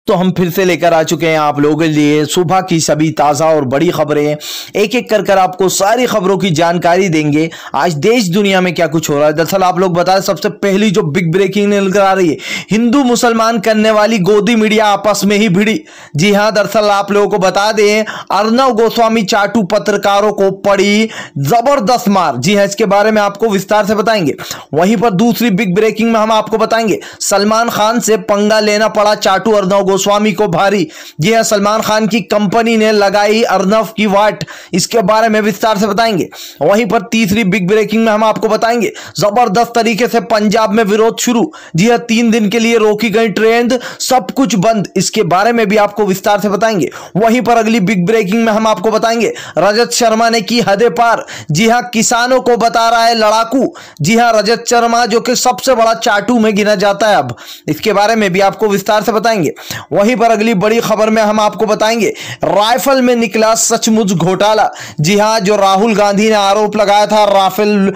तो हम फिर से लेकर आ चुके हैं आप लोगों के लिए सुबह की सभी ताज़ा और बड़ी खबरें। एक एक कर आपको सारी खबरों की जानकारी देंगे। आज देश दुनिया में क्या कुछ हो रहा है। दरअसल आप लोग बता दें, सबसे पहली जो बिग ब्रेकिंग निकल आ रही है, हिंदू मुसलमान करने वाली गोदी मीडिया आपस में ही भिड़ी। जी हां, दरअसल आप लोगों को बता दें, अर्नव गोस्वामी चाटू पत्रकारों को पड़ी जबरदस्त मार। जी हां, इसके बारे में आपको विस्तार से बताएंगे। वहीं पर दूसरी बिग ब्रेकिंग में हम आपको बताएंगे, सलमान खान से पंगा लेना पड़ा चाटू अर्नव गोस्वामी को भारी। जी हां, सलमान खान की कंपनी ने लगाई अर्नव की वाट, इसके बारे में विस्तार से बताएंगे। वहीं पर तीसरी बिग ब्रेकिंग में हम आपको बताएंगे, जबरदस्त तरीके से पंजाब में विरोध शुरू। जी हां, 3 दिन के लिए रोकी गई ट्रेन, सब कुछ बंद, इसके बारे में भी आपको विस्तार से बताएंगे। वहीं पर अगली बिग ब्रेकिंग में हम आपको बताएंगे, रजत शर्मा ने की हदें पार। जी हां, किसानों को बता रहा है लड़ाकू। जी हां, रजत शर्मा जो कि सबसे बड़ा चाटू में गिना जाता है अब, इसके बारे में भी आपको विस्तार से बताएंगे। वहीं पर अगली बड़ी खबर में हम आपको बताएंगे, राइफल में निकला सचमुच घोटाला। जी हां, जो राहुल गांधी ने आरोप लगाया था राफेल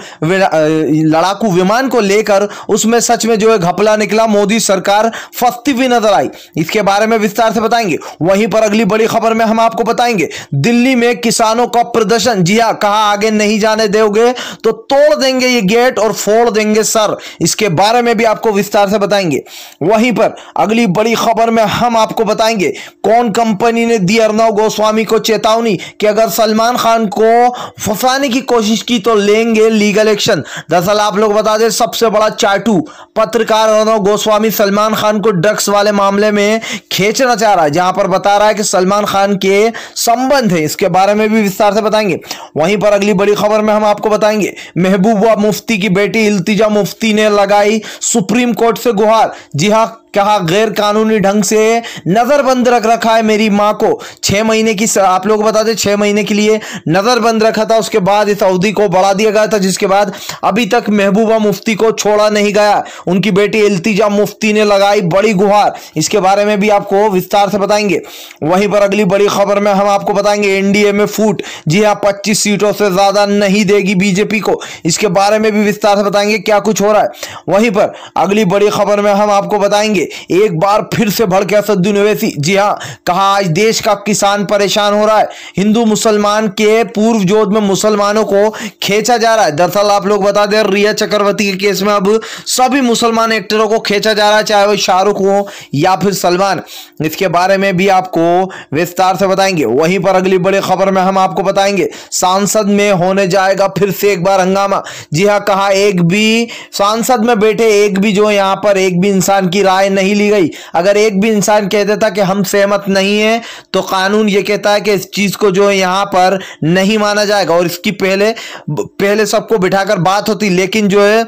लड़ाकू विमान को लेकर, उसमें सच में जो है घपला निकला। मोदी सरकार फंसती हुई नजर आई, इसके बारे में विस्तार से बताएंगे। वहीं पर अगली बड़ी खबर में हम आपको बताएंगे, दिल्ली में किसानों का प्रदर्शन। जी हां, कहा आगे नहीं जाने दोगे तो तोड़ देंगे ये गेट और फोड़ देंगे सर, इसके बारे में भी आपको विस्तार से बताएंगे। वहीं पर अगली बड़ी खबर में हम आपको बताएंगे, कौन कंपनी ने दी अर्नव गोस्वामी को चेतावनी कि अगर सलमान खान को फंसाने की कोशिश की तो लेंगे लीगल एक्शन। दरअसल आप लोग बता दें, सबसे बड़ा चाटू पत्रकार अर्नव गोस्वामी सलमान खान को ड्रग्स वाले मामले में खींचना चाह रहा है, जहां पर बता रहा है कि सलमान खान के संबंध है, इसके बारे में भी विस्तार से बताएंगे। वहीं पर अगली बड़ी खबर में हम आपको बताएंगे, महबूबा मुफ्ती की बेटी इल्तिजा मुफ्ती ने लगाई सुप्रीम कोर्ट से गुहार। जी हां, कहा गैर कानूनी ढंग से नजरबंद रखा है मेरी मां को। 6 महीने की, आप लोग बता दें, 6 महीने के लिए नजरबंद रखा था, उसके बाद इस अवधि को बढ़ा दिया गया था, जिसके बाद अभी तक महबूबा मुफ्ती को छोड़ा नहीं गया। उनकी बेटी इल्तिजा मुफ्ती ने लगाई बड़ी गुहार, इसके बारे में भी आपको विस्तार से बताएंगे। वहीं पर अगली बड़ी खबर में हम आपको बताएंगे, एनडीए में फूट। जी हां, 25 सीटों से ज्यादा नहीं देगी बीजेपी को, इसके बारे में भी विस्तार से बताएंगे क्या कुछ हो रहा है। वहीं पर अगली बड़ी खबर में हम आपको बताएंगे, एक बार फिर से भड़के असदुद्दीन ओवैसी। जी हां, कहा आज देश का किसान परेशान हो रहा है, हिंदू मुसलमान के पूर्व जोध में मुसलमानों को खींचा जा रहा है। दरअसल आप लोग बता दें, रिया चक्रवर्ती के केस में अब सभी मुसलमान एक्टरों को खींचा जा रहा है, चाहे वो शाहरुख हो या फिर सलमान, इसके बारे में भी आपको विस्तार से बताएंगे। वहीं पर अगली बड़ी खबर में हम आपको बताएंगे, सांसद में होने जाएगा फिर से एक बार हंगामा। जी हां, कहा एक भी सांसद में बैठे एक भी जो यहां पर एक भी इंसान की राय नहीं ली गई। अगर एक भी इंसान कह देता कि हम सहमत नहीं है, तो कानून यह कहता है कि इस चीज को जो है यहां पर नहीं माना जाएगा, और इसकी पहले सबको बिठाकर बात होती, लेकिन जो है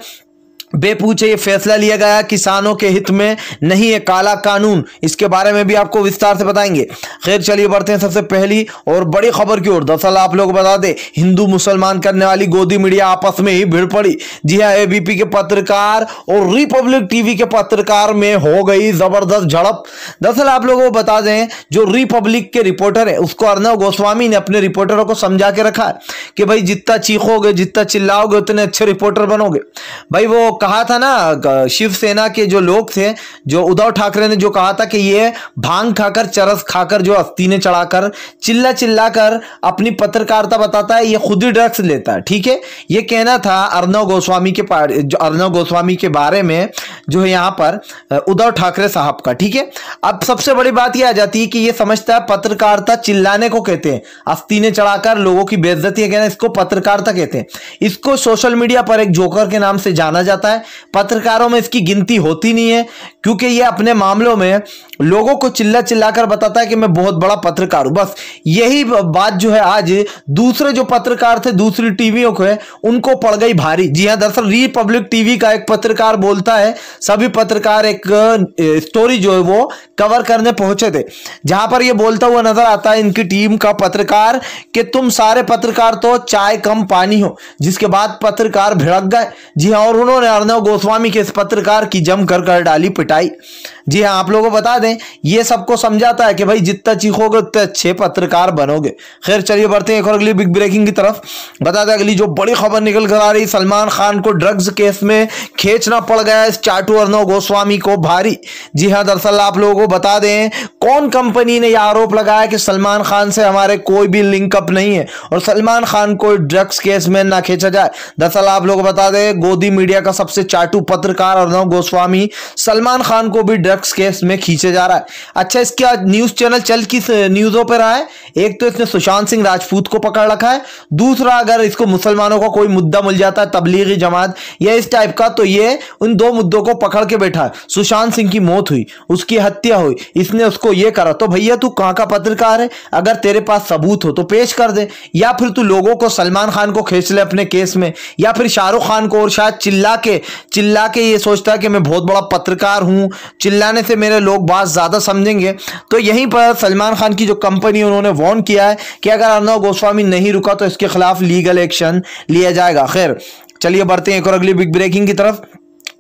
बेपूछे ये फैसला लिया गया किसानों के हित में नहीं है काला कानून, इसके बारे में भी आपको विस्तार से बताएंगे। खैर चलिए बढ़ते हैं सबसे पहली और बड़ी खबर की ओर। दरअसल आप लोग बता दें, हिंदू मुसलमान करने वाली गोदी मीडिया आपस में ही भिड़ पड़ी। जी हां, एबीपी के पत्रकार और रिपब्लिक टीवी के पत्रकार में हो गई जबरदस्त झड़प। दरअसल आप लोगों को बता दें, जो रिपब्लिक के रिपोर्टर है, उसको अर्नव गोस्वामी ने अपने रिपोर्टरों को समझा के रखा है कि भाई जितना चीखोगे, जितना चिल्लाओगे, उतने अच्छे रिपोर्टर बनोगे। भाई वो कहा था ना, शिवसेना के जो लोग थे, जो उद्धव ठाकरे ने जो कहा था कि ये भांग खाकर, चरस खाकर, जो अस्तीने चढ़ाकर, चिल्ला चिल्लाकर अपनी पत्रकारिता बताता है, ये खुद ही ड्रग्स लेता है। ठीक है, ये कहना था अर्नव गोस्वामी के बारे में जो है यहाँ पर उद्धव ठाकरे साहब का। ठीक है, अब सबसे बड़ी बात यह आ जाती है कि ये समझता है पत्रकारिता चिल्लाने को कहते हैं, अस्तीने चढ़ाकर लोगों की बेइज्जती कहना, इसको पत्रकारिता कहते हैं। इसको सोशल मीडिया पर एक जोकर के नाम से जाना जाता है। पत्रकारों में इसकी गिनती होती नहीं है, क्योंकि ये अपने मामलों में लोगों को चिल्ला चिल्लाकर बताता है कि मैं बहुत बड़ा पत्रकार हूं। बस यही बात जो है आज दूसरे जो पत्रकार थे, दूसरी टीवियों को है, उनको पड़ गई भारी। जी हां, दरअसल रिपब्लिक टीवी का एक पत्रकार बोलता है, सभी पत्रकार एक स्टोरी जो है वो कवर करने पहुंचे थे, जहां पर ये बोलता हुआ नजर आता है इनकी टीम का पत्रकार कि तुम सारे पत्रकार तो चाय कम पानी हो, जिसके बाद पत्रकार भिड़क गए। जी हां, और उन्होंने अर्नव गोस्वामी के इस पत्रकार की जमकर कर डाली पिटाई। जी हाँ, आप लोगों को बता दें ये सबको समझाता है कि भाई जितना चीखोगे उतने अच्छे पत्रकार बनोगे। खैर चलिए बढ़ते हैं एक और अगली बिग ब्रेकिंग की तरफ। बता दें अगली जो बड़ी खबर निकल कर आ रही, सलमान खान को ड्रग्स केस में खींचना पड़ गया इस चाटू अर्नव गोस्वामी को भारी। जी हाँ, दरअसल आप लोगों को बता दें कौन कंपनी ने यह आरोप लगाया कि सलमान खान से हमारे कोई भी लिंकअप नहीं है और सलमान खान को ड्रग्स केस में ना खींचा जाए। दरअसल आप लोगों को बता दें गोदी मीडिया का सबसे चाटू पत्रकार अर्नव गोस्वामी सलमान खान को भी ड्रग्स केस में खींचे जा रहा है। अच्छा, इसका न्यूज चैनल चल किस न्यूजों पर रहा है? एक तो इसने सुशांत सिंह राजपूत को पकड़ रखा है, दूसरा अगर इसको मुसलमानों का कोई मुद्दा मिल जाता है, तबलीगी जमात या इस टाइप का, तो ये उन दो मुद्दों को पकड़ के बैठा है। सुशांत सिंह की मौत हुई, उसकी हत्या हुई, इसने उसको ये करा, तो भैया तू कहां का पत्रकार है? अगर तेरे पास सबूत हो तो पेश कर दे, या फिर तू लोगों को सलमान खान को खींच ले अपने केस में, या फिर शाहरुख खान को, और शायद चिल्ला के ये सोचता है कि मैं बहुत बड़ा पत्रकार हूं, चिल्लाने से मेरे लोग बात ज्यादा समझेंगे। तो यहीं पर सलमान खान की जो कंपनी उन्होंने वार्न किया है कि अगर अर्नव गोस्वामी नहीं रुका तो इसके खिलाफ लीगल एक्शन लिया जाएगा। खैर चलिए बढ़ते हैं एक और अगली बिग ब्रेकिंग की तरफ।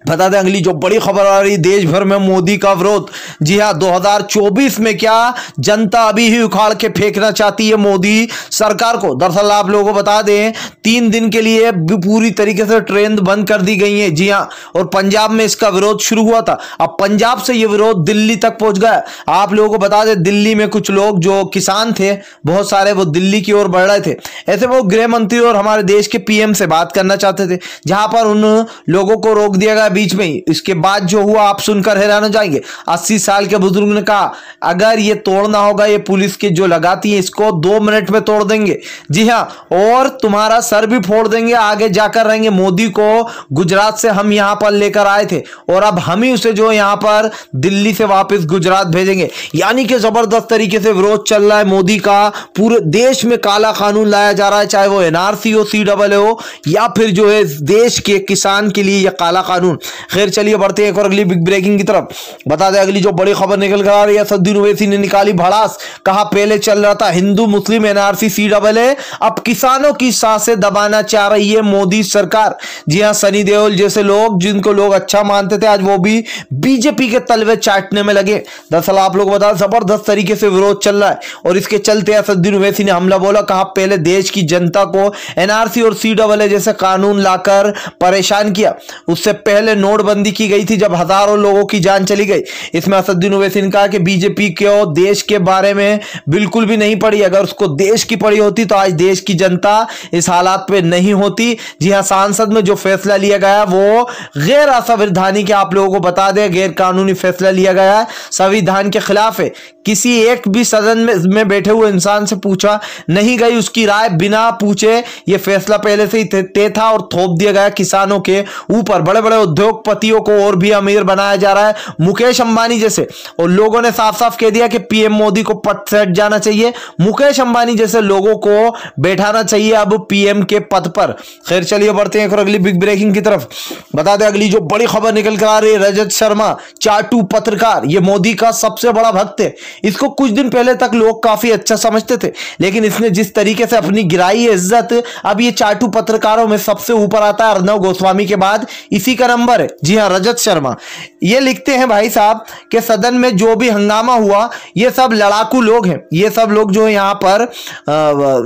बता दें अगली जो बड़ी खबर आ रही, देश भर में मोदी का विरोध। जी हाँ, 2024 में क्या जनता अभी ही उखाड़ के फेंकना चाहती है मोदी सरकार को। दरअसल आप लोगों को बता दें 3 दिन के लिए पूरी तरीके से ट्रेन बंद कर दी गई है। जी हाँ, और पंजाब में इसका विरोध शुरू हुआ था, अब पंजाब से यह विरोध दिल्ली तक पहुंच गया। आप लोगों को बता दें दिल्ली में कुछ लोग जो किसान थे बहुत सारे, वो दिल्ली की ओर बढ़ रहे थे। ऐसे वो गृह मंत्री और हमारे देश के पीएम से बात करना चाहते थे, जहां पर उन लोगों को रोक दिया गया बीच में ही। इसके बाद जो हुआ आप सुनकर हैरान हो जाएंगे। 80 साल के बुजुर्ग ने कहा अगर ये तोड़ना होगा, ये पुलिस के जो लगाती है इसको 2 मिनट में तोड़ देंगे। जी हाँ, और तुम्हारा सर भी फोड़ देंगे, आगे जाकर रहेंगे। मोदी को गुजरात से हम यहां पर लेकर आए थे और अब हम ही उसे जो यहां पर दिल्ली से वापस गुजरात भेजेंगे। यानी कि जबरदस्त तरीके से विरोध चल रहा है मोदी का। पूरे देश में काला कानून लाया जा रहा है, चाहे वो एनआरसी हो, CAA हो, या फिर जो है देश के किसान के लिए यह काला कानून। खैर चलिए बढ़ते हैं एक और अगली बिग ब्रेकिंग की तरफ। बता दें अगली जो बड़ी खबर निकल कर आ रही है, असदुद्दीन ओवैसी ने निकाली भड़ास। कहा पहले चल रहा था हिंदू मुस्लिम एनआरसी CAA, अब किसानों की सांसें दबाना चाह रही है मोदी सरकार। जी हां, सनी देओल जैसे लोग जिनको लोग अच्छा मानते थे आज वो भी बीजेपी के तलवे चाटने में लगे। दरअसल आप लोग बता जबरदस्त तरीके से विरोध चल रहा है और इसके चलते असदुद्दीन ओवैसी ने हमला बोला। कहा पहले देश की जनता को एनआरसी और CAA जैसे कानून लाकर परेशान किया, उससे पहले नोटबंदी की गई थी जब हजारों लोगों की जान चली गई। इसमें असदुद्दीन ओवैसी ने कहा कि बीजेपी को देश के बारे में बिल्कुल भी नहीं पड़ी, अगर उसको देश की पड़ी होती तो आज देश की जनता इस हालात पे नहीं होती। जी हां, संसद में जो फैसला लिया गया वो गैर असंवैधानिक, आप लोगों को बता दें गैर कानूनी फैसला लिया गया है, संविधान के खिलाफ है। किसी एक भी सदन में बैठे हुए इंसान से पूछा नहीं गई उसकी राय, बिना पूछे यह फैसला पहले से ही तय था और थोप दिया गया किसानों के ऊपर। बड़े बड़े उद्योगपतियों को और भी अमीर बनाया जा रहा है, मुकेश अंबानी जैसे, और लोगों ने साफ साफ कह दिया कि पीएम मोदी को पद से हट जाना चाहिए, मुकेश अंबानी जैसे लोगों को बैठाना चाहिए अब पीएम के पद पर। खैर चलिए बढ़ते हैं अगली बिग ब्रेकिंग की तरफ। बता दें अगली जो बड़ी खबर निकल कर आ रही है, रजत शर्मा चाटू पत्रकार, ये मोदी का सबसे बड़ा भक्त है। इसको कुछ दिन पहले तक लोग काफी अच्छा समझते थे, लेकिन इसने जिस तरीके से अपनी गिराई है इज्जत, अब ये चाटू पत्रकारों में सबसे ऊपर आता है। अर्नव गोस्वामी के बाद इसी का नंबर है। जी हाँ, रजत शर्मा ये लिखते हैं भाई साहब कि सदन में जो भी हंगामा हुआ ये सब लड़ाकू लोग हैं, ये सब लोग जो है यहाँ पर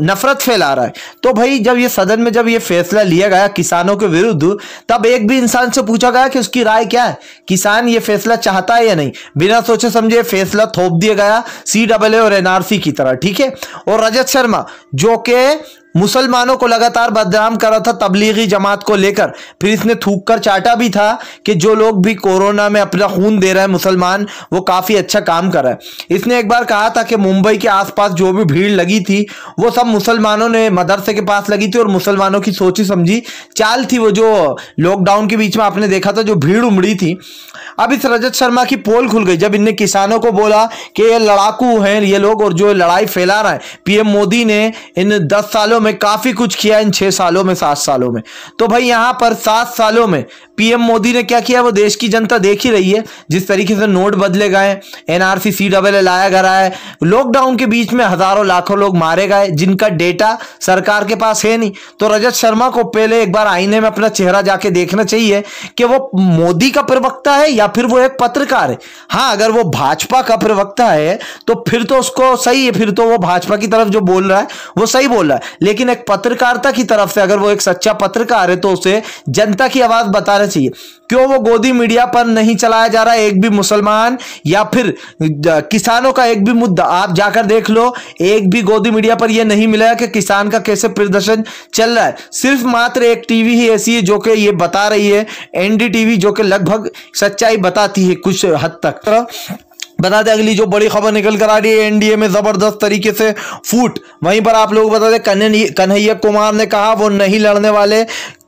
नफरत फैला रहा है। तो भाई जब ये सदन में जब ये फैसला लिया गया किसानों के विरुद्ध, तब एक भी इंसान से पूछा गया कि उसकी राय क्या है, किसान ये फैसला चाहता है या नहीं। बिना सोचे समझे फैसला थोप दिया गया CAA और एनआरसी की तरह, ठीक है। और रजत शर्मा जो कि मुसलमानों को लगातार बदनाम कर रहा था तबलीगी जमात को लेकर, फिर इसने थूक कर चाटा भी था कि जो लोग भी कोरोना में अपना खून दे रहे हैं मुसलमान, वो काफी अच्छा काम कर रहा है। इसने एक बार कहा था कि मुंबई के आसपास जो भी भीड़ लगी थी वो सब मुसलमानों ने मदरसे के पास लगी थी और मुसलमानों की सोची समझी चाल थी, वो जो लॉकडाउन के बीच में आपने देखा था जो भीड़ उमड़ी थी। अब इस रजत शर्मा की पोल खुल गई जब इनने किसानों को बोला कि ये लड़ाकू हैं ये लोग और जो लड़ाई फैला रहा है। पीएम मोदी ने इन 10 सालों सालों में काफी कुछ किया, इन 6 सालों में 7 सालों में। तो भाई यहाँ पर 7 सालों में पीएम मोदी ने क्या किया वो देश की जनता देख ही रही है। जिस तरीके से नोट बदले गए, एनआरसी सीएए लाया गया है, लॉकडाउन के बीच में हजारों लाखों लोग मारे गए जिनका डेटा सरकार के पास है नहीं। तो रजत शर्मा को पहले एक बार आईने में अपना चेहरा जाके देखना चाहिए कि वो मोदी का प्रवक्ता है या फिर वो एक पत्रकार है। हाँ, अगर वो भाजपा का प्रवक्ता है तो फिर तो उसको सही है, फिर तो वो भाजपा की तरफ जो बोल रहा है वो सही बोल रहा है। लेकिन एक पत्रकारिता की तरफ से अगर वो एक सच्चा पत्रकार है तो उसे जनता की आवाज बताना चाहिए। क्यों वो गोदी मीडिया पर नहीं चलाया जा रहा है एक भी मुसलमान या फिर किसानों का एक भी मुद्दा? आप जाकर देख लो, एक भी गोदी मीडिया पर यह नहीं मिला कि किसान का कैसे प्रदर्शन चल रहा है। सिर्फ मात्र एक टीवी ही ऐसी है जो कि ये बता रही है, एनडीटीवी, जो कि लगभग सच्चाई बताती है कुछ हद तक। बता दें अगली जो बड़ी खबर निकल कर आ रही है, एनडीए में जबरदस्त तरीके से फूट। वहीं पर आप लोग बता दें कन्हैया कुमार ने कहा वो नहीं लड़ने वाले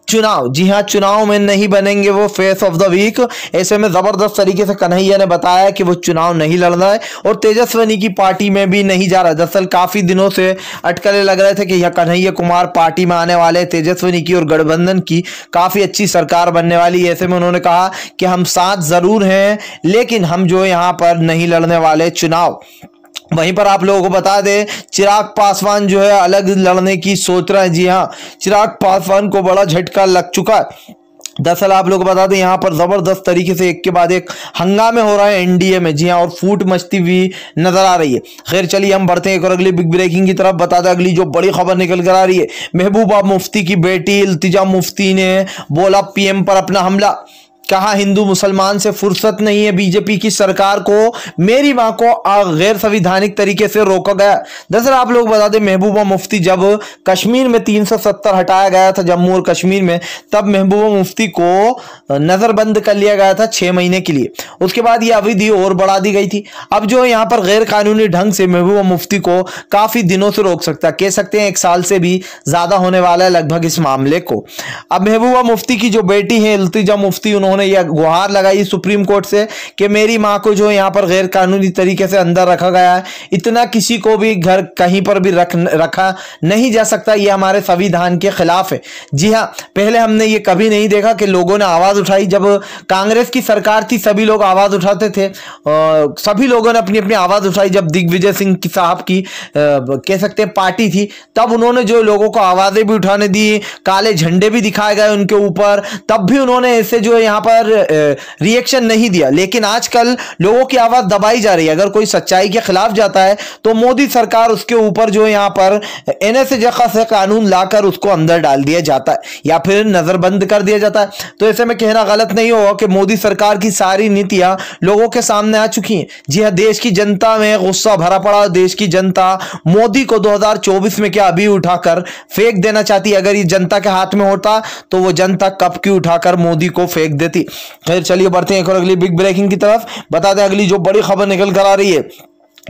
चुनाव। जी हाँ, चुनाव में नहीं बनेंगे वो फेस ऑफ द वीक। ऐसे में जबरदस्त तरीके से कन्हैया ने बताया कि वो चुनाव नहीं लड़ रहा है और तेजस्विनी की पार्टी में भी नहीं जा रहा है। दरअसल काफी दिनों से अटकलें लग रहे थे कि यह कन्हैया कुमार पार्टी में आने वाले, तेजस्विनी की और गठबंधन की काफी अच्छी सरकार बनने वाली। ऐसे में उन्होंने कहा कि हम साथ जरूर हैं लेकिन हम जो यहाँ पर नहीं लड़ने वाले चुनाव। वहीं पर आप लोगों को बता दें चिराग पासवान जो है अलग लड़ने की सोच रहे हैं। जी हाँ, चिराग पासवान को बड़ा झटका लग चुका है। दरअसल आप लोग बता दें यहाँ पर जबरदस्त तरीके से एक के बाद एक हंगामे हो रहा है एनडीए में। जी हाँ, और फूट मचती हुई नजर आ रही है। खैर चलिए हम बढ़ते हैं एक और अगली बिग ब्रेकिंग की तरफ। बता दें अगली जो बड़ी खबर निकल कर आ रही है, महबूबा मुफ्ती की बेटी इल्तिजा मुफ्ती ने बोला पीएम पर अपना हमला। कहा हिंदू मुसलमान से फुर्सत नहीं है, बीजेपी की सरकार को मेरी मां को गैर संवैधानिक तरीके से रोका गया। दरअसल आप लोग बता दें महबूबा मुफ्ती जब कश्मीर में 370 हटाया गया था जम्मू और कश्मीर में, तब महबूबा मुफ्ती को नजरबंद कर लिया गया था 6 महीने के लिए। उसके बाद ये अवधि और बढ़ा दी गई थी। अब जो यहाँ पर गैर कानूनी ढंग से महबूबा मुफ्ती को काफी दिनों से रोक सकता है, कह सकते हैं 1 साल से भी ज्यादा होने वाला है लगभग इस मामले को। अब महबूबा मुफ्ती की जो बेटी है इल्तिजा मुफ्ती, उन्होंने यह गुहार लगाई सुप्रीम कोर्ट से कि मेरी मां को जो यहाँ पर गैर कानूनी तरीके से अंदर रखा गया है, इतना किसी को भी घर कहीं पर भी रखा नहीं जा सकता, ये हमारे संविधान के खिलाफ है। जी हाँ, पहले हमने ये कभी नहीं देखा कि लोगों ने आवाज उठाई। जब कांग्रेस की सरकार थी सभी लोग आवाज उठाते थे, सभी लोगों ने अपनी अपनी आवाज उठाई। जब दिग्विजय सिंह की साहब की कह सकते हैं पार्टी थी, तब उन्होंने जो लोगों को आवाजें भी उठाने दी, काले झंडे भी दिखाए गए उनके ऊपर, तब भी उन्होंने ऐसे जो यहाँ पर रिएक्शन नहीं दिया। लेकिन आजकल लोगों की आवाज दबाई जा रही है। अगर कोई सच्चाई के खिलाफ जाता है तो मोदी सरकार उसके ऊपर जो यहाँ पर एनएसए जैसा कानून लाकर उसको अंदर डाल दिया जाता है या फिर नजरबंद कर दिया जाता है। तो ऐसे में कहना गलत नहीं होगा कि मोदी सरकार की सारी नीतियां लोगों के सामने आ चुकी हैं। जी हाँ, देश की जनता में गुस्सा भरा पड़ा। देश की जनता मोदी को 2024 में क्या अभी उठाकर फेंक देना चाहती है। अगर ये जनता के हाथ में होता तो वो जनता कब की उठाकर मोदी को फेंक देती। खैर चलिए बढ़ते हैं एक और अगली बिग ब्रेकिंग की तरफ। बता दें अगली जो बड़ी खबर निकल कर आ रही है,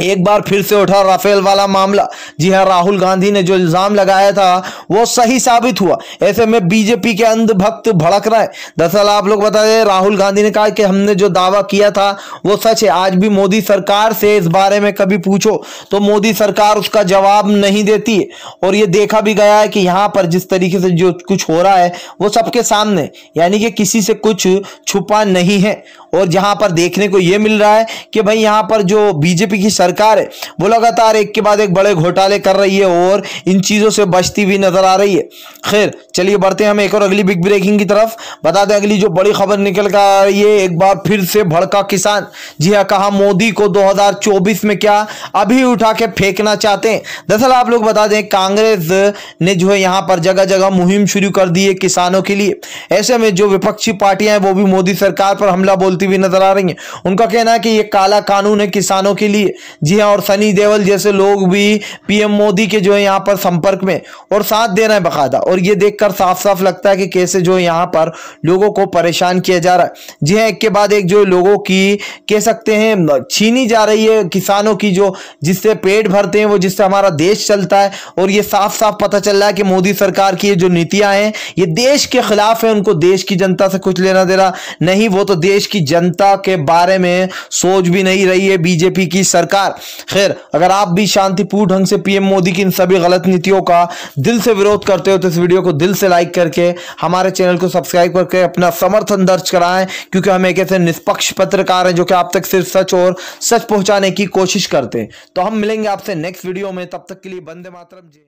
एक बार फिर से उठा राफेल वाला मामला। जी हाँ, राहुल गांधी ने जो इल्जाम लगाया था वो सही साबित हुआ। ऐसे में बीजेपी के अंधभक्त भड़क रहा है। दरअसल आप लोग बता दें राहुल गांधी ने कहा कि हमने जो दावा किया था वो सच है। आज भी मोदी सरकार से इस बारे में कभी पूछो तो मोदी सरकार उसका जवाब नहीं देती है। और ये देखा भी गया है कि यहाँ पर जिस तरीके से जो कुछ हो रहा है वो सबके सामने, यानी कि किसी से कुछ छुपा नहीं है। और जहां पर देखने को यह मिल रहा है कि भाई यहां पर जो बीजेपी की सरकार है वो लगातार एक के बाद एक बड़े घोटाले कर रही है और इन चीजों से बचती हुई नजर आ रही है। खैर चलिए बढ़ते हैं हम एक और अगली बिग ब्रेकिंग की तरफ। बता दें अगली जो बड़ी खबर निकल कर आ रही है, एक बार फिर से भड़का किसान। जी हाँ, कहा मोदी को 2024 में क्या अभी उठा के फेंकना चाहते हैं। दरअसल आप लोग बता दें कांग्रेस ने जो है यहाँ पर जगह जगह मुहिम शुरू कर दी है किसानों के लिए। ऐसे में जो विपक्षी पार्टियां हैं वो भी मोदी सरकार पर हमला बोलती हुई नजर आ रही हैं। उनका कहना है कि ये काला कानून है किसानों के लिए। जी हाँ, और सनी देओल जैसे लोग भी पीएम मोदी के जो है यहाँ पर संपर्क में और साथ दे रहे हैं बकायदा। और ये देखकर साफ साफ लगता है कि कैसे जो यहाँ पर लोगों को परेशान किया जा रहा है। जी हाँ, एक के बाद एक जो लोगों की कह सकते हैं छीनी जा रही है किसानों की, जो जिससे पेट भरते हैं, वो जिससे हमारा देश चलता है। और ये साफ साफ पता चल रहा है कि मोदी सरकार की जो नीतियां हैं ये देश के खिलाफ है। उनको देश की जनता से कुछ लेना देना नहीं, वो तो देश की जनता के बारे में सोच भी नहीं रही है बीजेपी की सरकार। खैर, अगर आप भी शांतिपूर्ण ढंग से पीएम मोदी की इन सभी गलत नीतियों का दिल से विरोध करते हो तो इस वीडियो को दिल से लाइक करके हमारे चैनल को सब्सक्राइब करके अपना समर्थन दर्ज कराएं, क्योंकि हम एक ऐसे निष्पक्ष पत्रकार हैं जो कि आप तक सिर्फ सच और सच पहुंचाने की कोशिश करते हैं। तो हम मिलेंगे आपसे नेक्स्ट वीडियो में, तब तक के लिए वंदे मातरम।